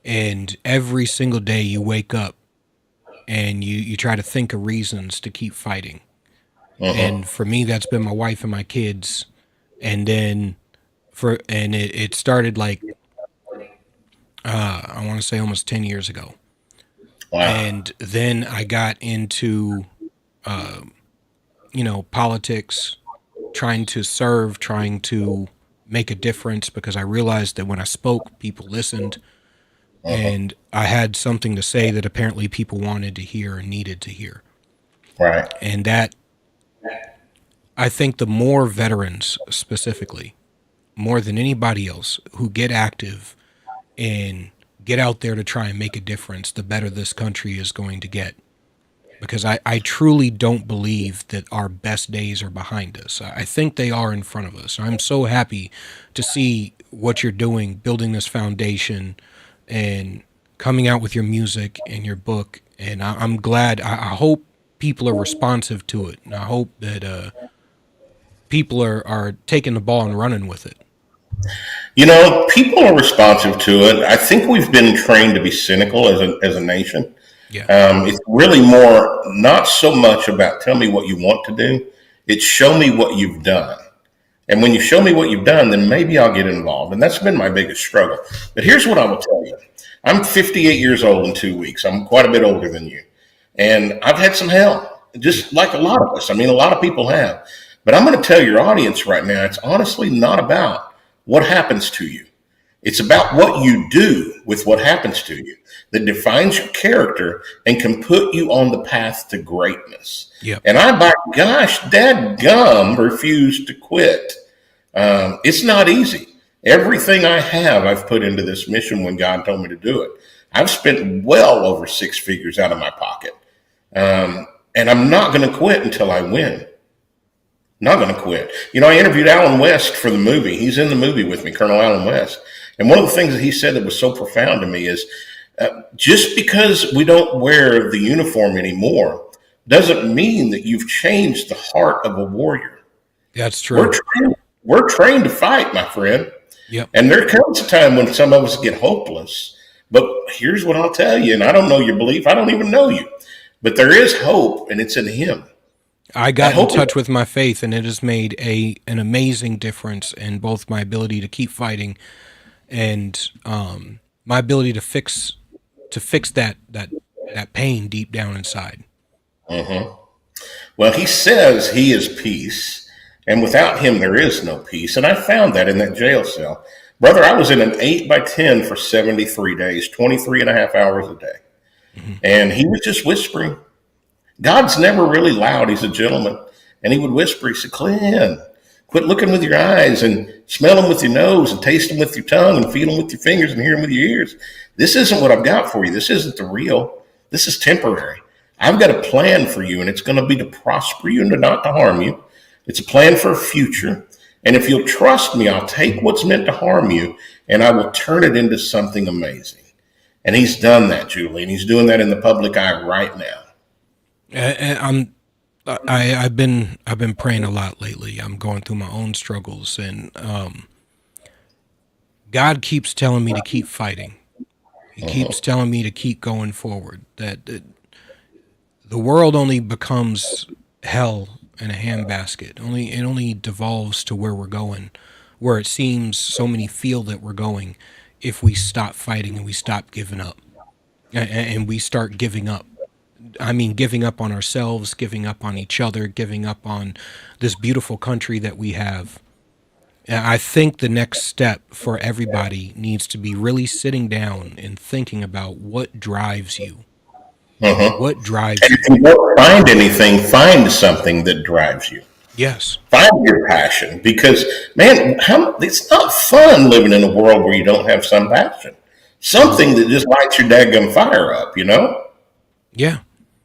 And every single day you wake up and you try to think of reasons to keep fighting. And for me, that's been my wife and my kids. And then it started like, I want to say almost 10 years ago. Wow. And then I got into, politics, trying to serve, trying to make a difference, because I realized that when I spoke, people listened. And I had something to say that apparently people wanted to hear and needed to hear. Right. And that, I think the more veterans specifically, more than anybody else, who get active and get out there to try and make a difference, the better this country is going to get. Because I truly don't believe that our best days are behind us. I think they are in front of us. I'm so happy to see what you're doing, building this foundation and coming out with your music and your book. And I'm glad. I hope people are responsive to it. And I hope that people are taking the ball and running with it. You know, people are responsive to it. I think we've been trained to be cynical as a nation. Yeah. It's really more not so much about tell me what you want to do. It's show me what you've done. And when you show me what you've done, then maybe I'll get involved. And that's been my biggest struggle. But here's what I will tell you. I'm 58 years old in 2 weeks. I'm quite a bit older than you. And I've had some hell, just like a lot of us. I mean, a lot of people have. But I'm going to tell your audience right now, it's honestly not about what happens to you. It's about what you do with what happens to you that defines your character and can put you on the path to greatness. Yep. And I, by gosh, dadgum, refuse to quit. It's not easy. Everything I have, I've put into this mission when God told me to do it. I've spent well over 6 figures out of my pocket. And I'm not going to quit until I win. Not going to quit. You know, I interviewed Alan West for the movie. He's in the movie with me, Colonel Alan West. And one of the things that he said that was so profound to me is just because we don't wear the uniform anymore doesn't mean that you've changed the heart of a warrior. That's true. We're trained to fight, my friend. Yep. And there comes a time when some of us get hopeless. But here's what I'll tell you, and I don't know your belief. I don't even know you. But there is hope, and it's in him. I got in touch with my faith, and it has made an amazing difference in both my ability to keep fighting and my ability to fix that pain deep down inside. Mm-hmm. Well, he says he is peace, and without him there is no peace. And I found that in that jail cell. Brother, I was in an 8x10 for 73 days, 23 and a half hours a day. Mm-hmm. And he was just whispering. God's never really loud. He's a gentleman. And he would whisper, he said, Clint, quit looking with your eyes and smell them with your nose and taste them with your tongue and feel them with your fingers and hear them with your ears. This isn't what I've got for you. This isn't the real. This is temporary. I've got a plan for you, and it's going to be to prosper you and not to harm you. It's a plan for a future. And if you'll trust me, I'll take what's meant to harm you, and I will turn it into something amazing. And he's done that, Julie, and he's doing that in the public eye right now. I've been praying a lot lately. I'm going through my own struggles, and God keeps telling me to keep fighting. He keeps telling me to keep going forward. That the world only becomes hell in a handbasket. It only devolves to where we're going, where it seems so many feel that we're going, if we stop fighting and we stop giving up, and we start giving up. I mean, giving up on ourselves, giving up on each other, giving up on this beautiful country that we have. I think the next step for everybody needs to be really sitting down and thinking about what drives you. What drives you? If you don't find anything, find something that drives you. Yes. Find your passion, because, man, it's not fun living in a world where you don't have some passion. Something that just lights your daggum fire up, you know? Yeah.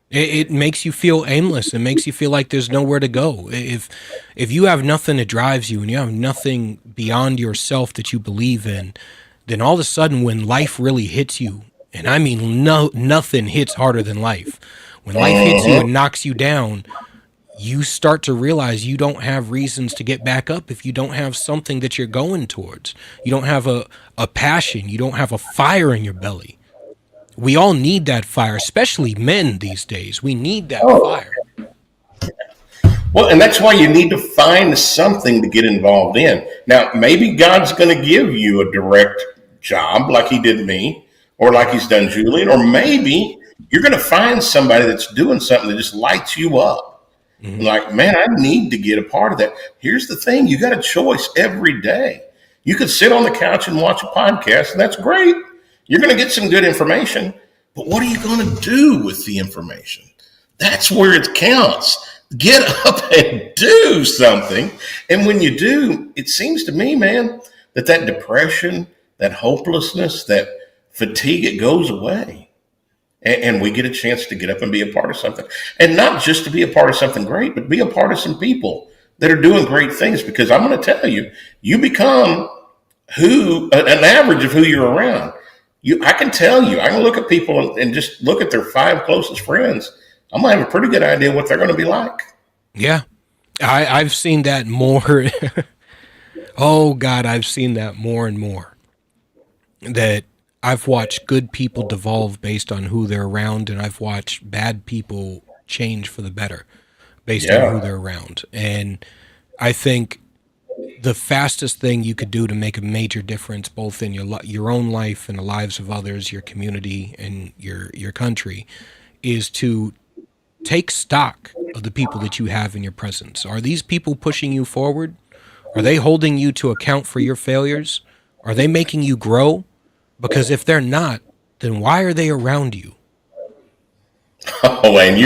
It makes you feel aimless. It makes you feel like there's nowhere to go. If you have nothing that drives you and you have nothing beyond yourself that you believe in, then all of a sudden when life really hits you, and I mean nothing hits harder than life. When life hits you and knocks you down, you start to realize you don't have reasons to get back up if you don't have something that you're going towards. You don't have a passion. You don't have a fire in your belly. We all need that fire, especially men these days. We need that fire. Well, and that's why you need to find something to get involved in. Now, maybe God's going to give you a direct job like he did me, or like he's done Julian, or maybe you're going to find somebody that's doing something that just lights you up. Mm-hmm. Like, man, I need to get a part of that. Here's the thing. You got a choice every day. You could sit on the couch and watch a podcast, and that's great. You're going to get some good information, but what are you going to do with the information? That's where it counts. Get up and do something. And when you do, it seems to me, man, that depression, that hopelessness, that fatigue, it goes away. And we get a chance to get up and be a part of something. And not just to be a part of something great, but be a part of some people that are doing great things. Because I'm going to tell you, you become an average of who you're around. I can tell you, I can look at people and just look at their 5 closest friends. I'm going to have a pretty good idea what they're going to be like. Yeah. I've seen that more. Oh, God, I've seen that more and more. That I've watched good people devolve based on who they're around, and I've watched bad people change for the better based on who they're around. And I think the fastest thing you could do to make a major difference, both in your own life and the lives of others, your community and your country, is to take stock of the people that you have in your presence. Are these people pushing you forward? Are they holding you to account for your failures? Are they making you grow? Because if they're not, then why are they around you? Oh, and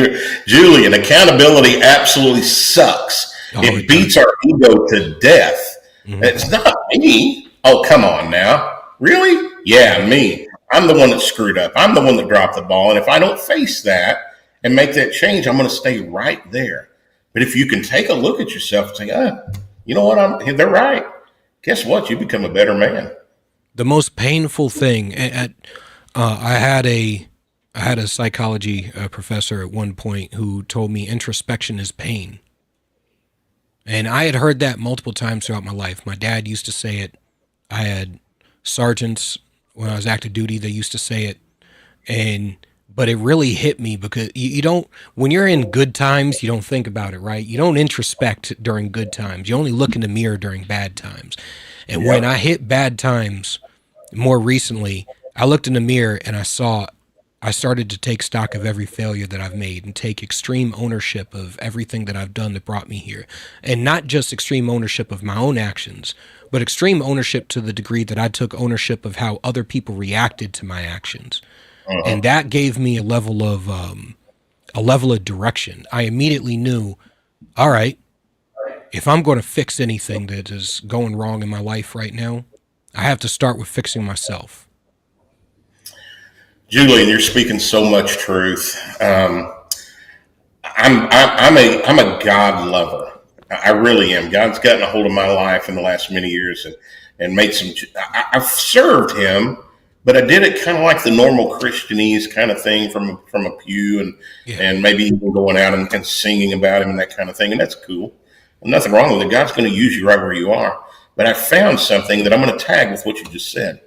Julian, accountability absolutely sucks. It beats our ego to death. It's not me. Oh, come on now. Really? Yeah, me. I'm the one that screwed up. I'm the one that dropped the ball. And if I don't face that and make that change, I'm going to stay right there. But if you can take a look at yourself and say, you know what? They're right. Guess what? You become a better man. The most painful thing, I had a psychology professor at one point who told me introspection is pain. And I had heard that multiple times throughout my life. My dad used to say it. I had sergeants when I was active duty, they used to say it. But it really hit me because you don't, when you're in good times, you don't think about it, right? You don't introspect during good times. You only look in the mirror during bad times. And when I hit bad times more recently, I looked in the mirror and I started to take stock of every failure that I've made and take extreme ownership of everything that I've done that brought me here. And not just extreme ownership of my own actions, but extreme ownership to the degree that I took ownership of how other people reacted to my actions. And that gave me a level of direction. I immediately knew, all right, if I'm going to fix anything that is going wrong in my life right now, I have to start with fixing myself. Julian, you're speaking so much truth. I'm a God lover. I really am. God's gotten a hold of my life in the last many years and made some. I've served Him, but I did it kind of like the normal Christianese kind of thing from a pew and maybe even going out and singing about Him and that kind of thing, and that's cool. Nothing wrong with it. God's going to use you right where you are. But I found something that I'm going to tag with what you just said.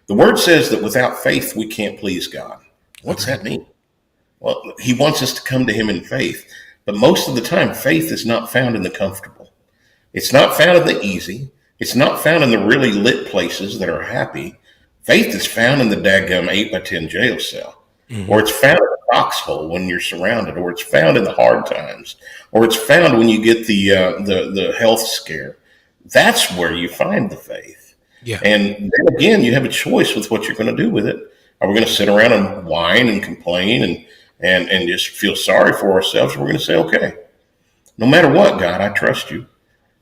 The Word says that without faith, we can't please God. What's that mean? Well, He wants us to come to Him in faith. But most of the time, faith is not found in the comfortable. It's not found in the easy. It's not found in the really lit places that are happy. Faith is found in the daggum 8x10 jail cell. Or it's found in the foxhole when you're surrounded. Or it's found in the hard times. Or it's found when you get the health scare. That's where you find the faith. Yeah. And then again, you have a choice with what you're going to do with it. Are we going to sit around and whine and complain and just feel sorry for ourselves? Or we're going to say, okay, no matter what, God, I trust you.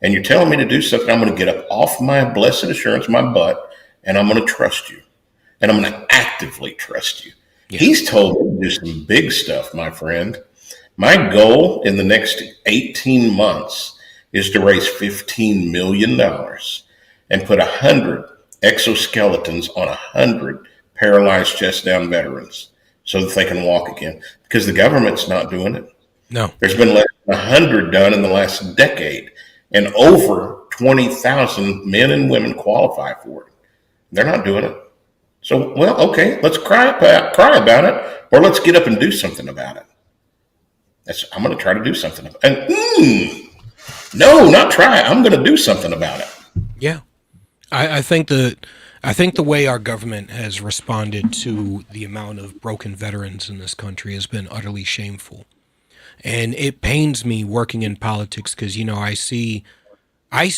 And you're telling me to do something. I'm going to get up off my blessed assurance, my butt, and I'm going to trust you. And I'm going to actively trust you. Yeah. He's told me to do some big stuff, my friend. My goal in the next 18 months is to raise $15 million and put 100 exoskeletons on 100 paralyzed chest down veterans so that they can walk again, because the government's not doing it. No. There's been less than 100 done in the last decade, and over 20,000 men and women qualify for it. They're not doing it. So, well, okay, let's cry about it, or let's get up and do something about it. I'm going to try to do something about it. And no, not try. I'm going to do something about it. Yeah. I think the way our government has responded to the amount of broken veterans in this country has been utterly shameful. And it pains me working in politics because, I see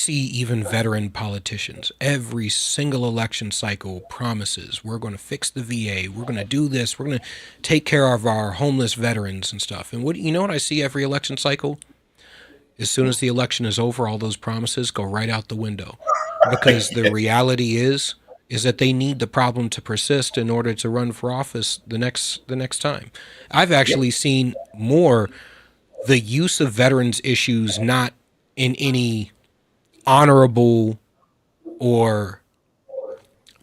even veteran politicians, every single election cycle promises, we're going to fix the VA, we're going to do this, we're going to take care of our homeless veterans and stuff. And what I see every election cycle? As soon as the election is over, all those promises go right out the window. Because the reality is that they need the problem to persist in order to run for office the next time. I've actually seen more the use of veterans issues not in any honorable or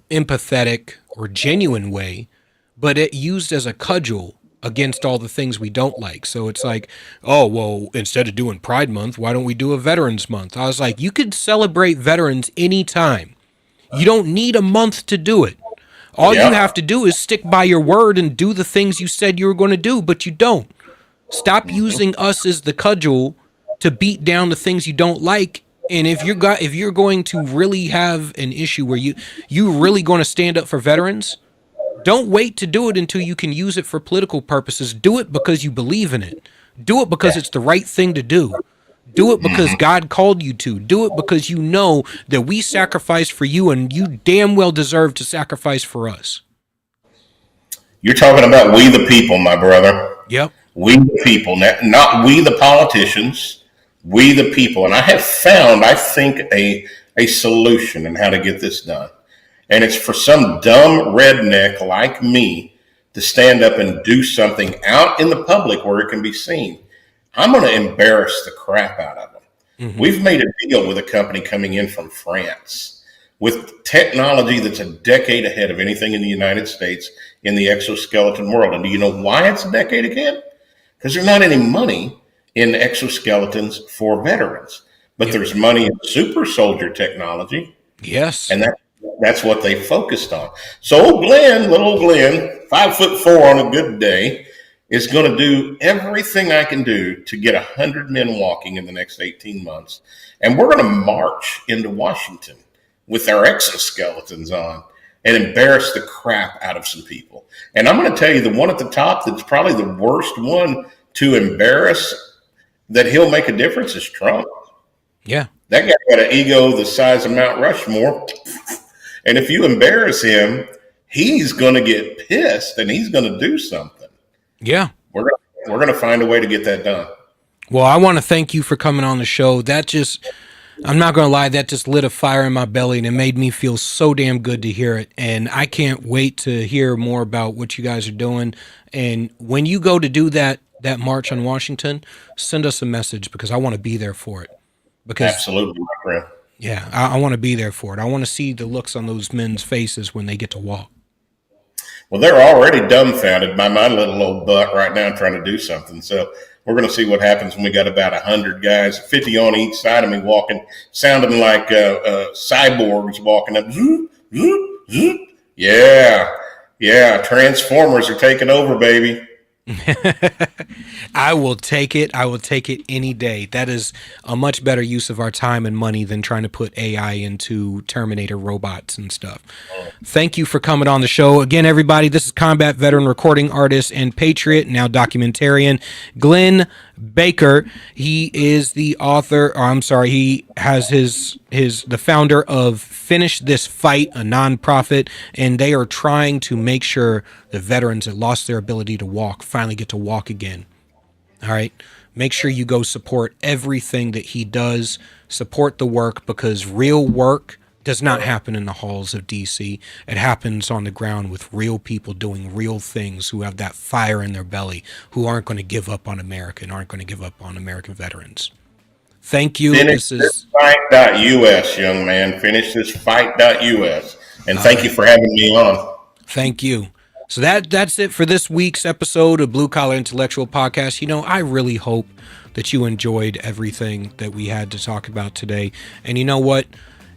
empathetic or genuine way, but it used as a cudgel against all the things we don't like. So it's like, oh, well, instead of doing Pride Month, why don't we do a Veterans Month? I was like, you could celebrate veterans anytime. You don't need a month to do it. All you have to do is stick by your word and do the things you said you were going to do, but you don't. Stop using us as the cudgel to beat down the things you don't like. And if you're going to really have an issue where you really going to stand up for veterans, don't wait to do it until you can use it for political purposes. Do it because you believe in it. Do it because it's the right thing to do. Do it because God called you to. Do it because you know that we sacrificed for you and you damn well deserve to sacrifice for us. You're talking about we the people, my brother. Yep. We the people, not we the politicians, we the people. And I have found, I think, a solution in how to get this done. And it's for some dumb redneck like me to stand up and do something out in the public where it can be seen. I'm going to embarrass the crap out of them. Mm-hmm. We've made a deal with a company coming in from France with technology that's a decade ahead of anything in the United States in the exoskeleton world. And do you know why it's a decade ahead? Because there's not any money in exoskeletons for veterans, but there's money in super soldier technology. Yes. And that's what they focused on. So old Glenn, little old Glenn, 5'4" on a good day, is going to do everything I can do to get 100 men walking in the next 18 months. And we're going to march into Washington with our exoskeletons on and embarrass the crap out of some people. And I'm going to tell you, the one at the top that's probably the worst one to embarrass that he'll make a difference is Trump. Yeah. That guy got an ego the size of Mount Rushmore. And if you embarrass him, he's going to get pissed and he's going to do something. Yeah. We're going to find a way to get that done. Well, I want to thank you for coming on the show. I'm not going to lie, that just lit a fire in my belly and it made me feel so damn good to hear it. And I can't wait to hear more about what you guys are doing. And when you go to do that march on Washington, send us a message because I want to be there for it. Absolutely, my friend. Yeah, I want to be there for it. I want to see the looks on those men's faces when they get to walk. Well, they're already dumbfounded by my little old butt right now trying to do something. So we're going to see what happens when we got about 100 guys, 50 on each side of me walking, sounding like cyborgs walking up. Zoop, zoop, zoop. Yeah. Transformers are taking over, baby. I will take it. I will take it any day. That is a much better use of our time and money than trying to put AI into Terminator robots and stuff. Thank you for coming on the show. Again, everybody, this is combat veteran, recording artist, and patriot, now documentarian, Glenn Baker. He is the author, he has the founder of Finish This Fight, a nonprofit, and they are trying to make sure the veterans that lost their ability to walk finally get to walk again. All right. Make sure you go support everything that he does. Support the work, because real work does not happen in the halls of DC. It happens on the ground with real people doing real things, who have that fire in their belly, who aren't going to give up on America and aren't going to give up on American veterans. Thank you. FinishThisFight.us, young man. FinishThisFight.us. And thank you for having me on. Thank you. So that's it for this week's episode of Blue Collar Intellectual Podcast. You know, I really hope that you enjoyed everything that we had to talk about today. And you know what?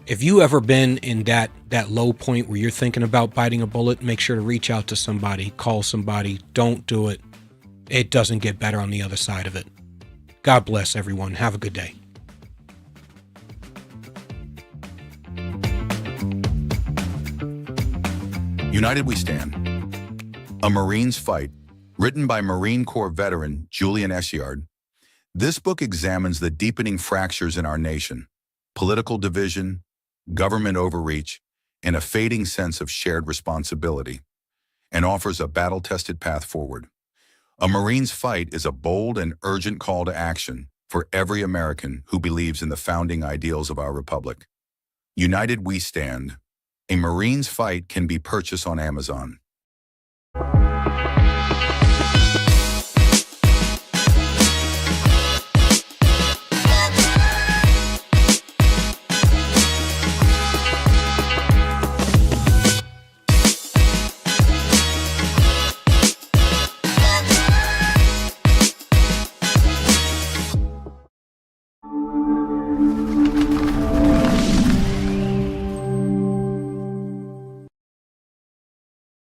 If you ever been in that low point where you're thinking about biting a bullet, make sure to reach out to somebody, call somebody. Don't do it. It doesn't get better on the other side of it. God bless everyone. Have a good day. United We Stand. A Marine's Fight, written by Marine Corps veteran Julian Eschyard. This book examines the deepening fractures in our nation, political division, government overreach, and a fading sense of shared responsibility, and offers a battle-tested path forward. A Marine's Fight is a bold and urgent call to action for every American who believes in the founding ideals of our republic. United We Stand. A Marine's Fight can be purchased on Amazon.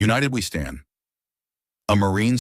United We Stand. A Marine's